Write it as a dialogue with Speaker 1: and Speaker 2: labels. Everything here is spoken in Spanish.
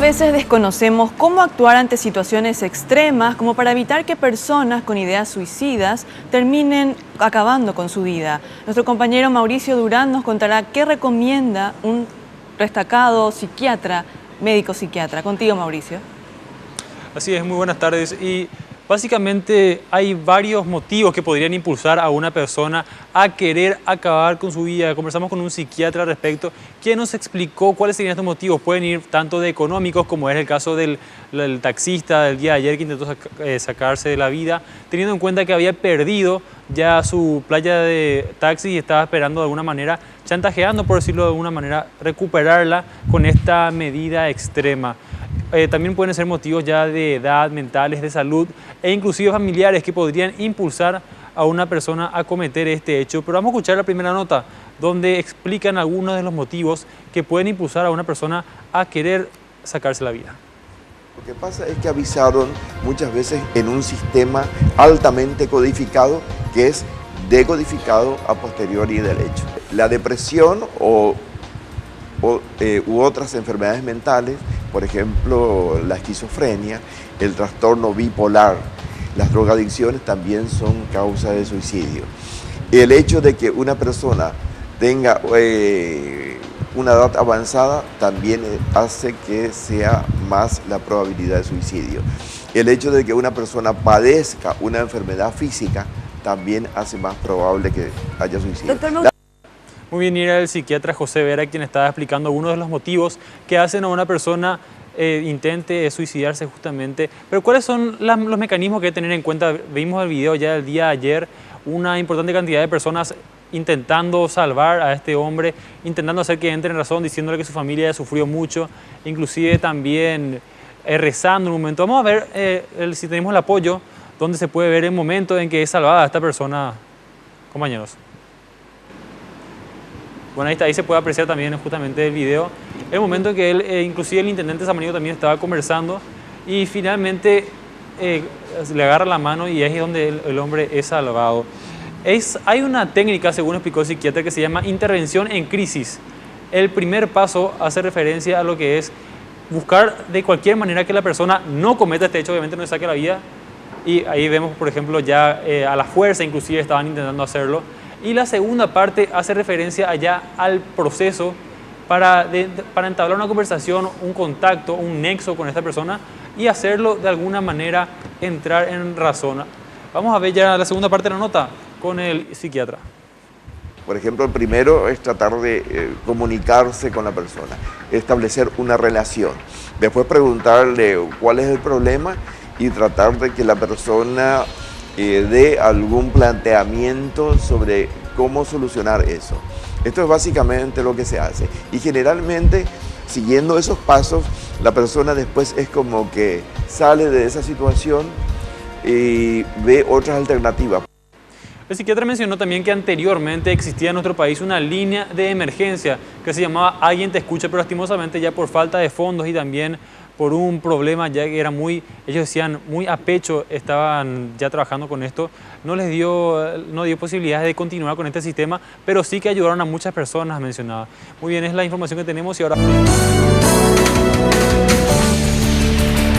Speaker 1: veces desconocemos cómo actuar ante situaciones extremas como para evitar que personas con ideas suicidas terminen acabando con su vida. Nuestro compañero Mauricio Durán nos contará qué recomienda un destacado psiquiatra, médico psiquiatra. Contigo, Mauricio.
Speaker 2: Así es, muy buenas tardes. Y básicamente hay varios motivos que podrían impulsar a una persona a querer acabar con su vida. Conversamos con un psiquiatra al respecto, quien nos explicó cuáles serían estos motivos. Pueden ir tanto de económicos, como es el caso del taxista del día de ayer que intentó sacarse de la vida, teniendo en cuenta que había perdido ya su playa de taxi y estaba esperando de alguna manera, chantajeando, por decirlo de alguna manera, recuperarla con esta medida extrema. También pueden ser motivos ya de edad, mentales, de salud e inclusive familiares que podrían impulsar a una persona a cometer este hecho. Pero vamos a escuchar la primera nota donde explican algunos de los motivos que pueden impulsar a una persona a querer sacarse la vida.
Speaker 3: Lo que pasa es que avisaron muchas veces en un sistema altamente codificado que es decodificado a posteriori del hecho. La depresión u otras enfermedades mentales, por ejemplo la esquizofrenia, el trastorno bipolar, las drogadicciones también son causa de suicidio. El hecho de que una persona tenga una edad avanzada también hace que sea más la probabilidad de suicidio. El hecho de que una persona padezca una enfermedad física también hace más probable que haya suicidio.
Speaker 2: Muy bien, y era el psiquiatra José Vera quien estaba explicando algunos de los motivos que hacen a una persona intente suicidarse justamente. Pero ¿cuáles son los mecanismos que hay que tener en cuenta? Vimos el video ya el día de ayer, una importante cantidad de personas intentando salvar a este hombre, intentando hacer que entre en razón, diciéndole que su familia ya sufrió mucho, inclusive también rezando en un momento. Vamos a ver si tenemos el apoyo, donde se puede ver el momento en que es salvada esta persona, compañeros. Bueno, ahí se puede apreciar también justamente el video, el momento en que él, inclusive el intendente Samaniego también estaba conversando y finalmente le agarra la mano y ahí es donde el hombre es salvado. Hay una técnica, según explicó el psiquiatra, que se llama intervención en crisis. El primer paso hace referencia a lo que es buscar de cualquier manera que la persona no cometa este hecho, obviamente no le saque la vida. Y ahí vemos, por ejemplo, ya a la fuerza inclusive estaban intentando hacerlo. Y la segunda parte hace referencia allá al proceso para entablar una conversación, un contacto, un nexo con esta persona y hacerlo de alguna manera entrar en razón. Vamos a ver ya la segunda parte de la nota con el psiquiatra.
Speaker 3: Por ejemplo, el primero es tratar de comunicarse con la persona, establecer una relación. Después preguntarle cuál es el problema y tratar de que la persona dé algún planteamiento sobre cómo solucionar eso. Esto es básicamente lo que se hace. Y generalmente, siguiendo esos pasos, la persona después es como que sale de esa situación y ve otras alternativas.
Speaker 2: El psiquiatra mencionó también que anteriormente existía en nuestro país una línea de emergencia que se llamaba Alguien te escucha, pero lastimosamente ya por falta de fondos y también por un problema ya que era ellos decían, muy a pecho, estaban ya trabajando con esto, no dio posibilidades de continuar con este sistema, pero sí que ayudaron a muchas personas mencionadas. Muy bien, es la información que tenemos y ahora...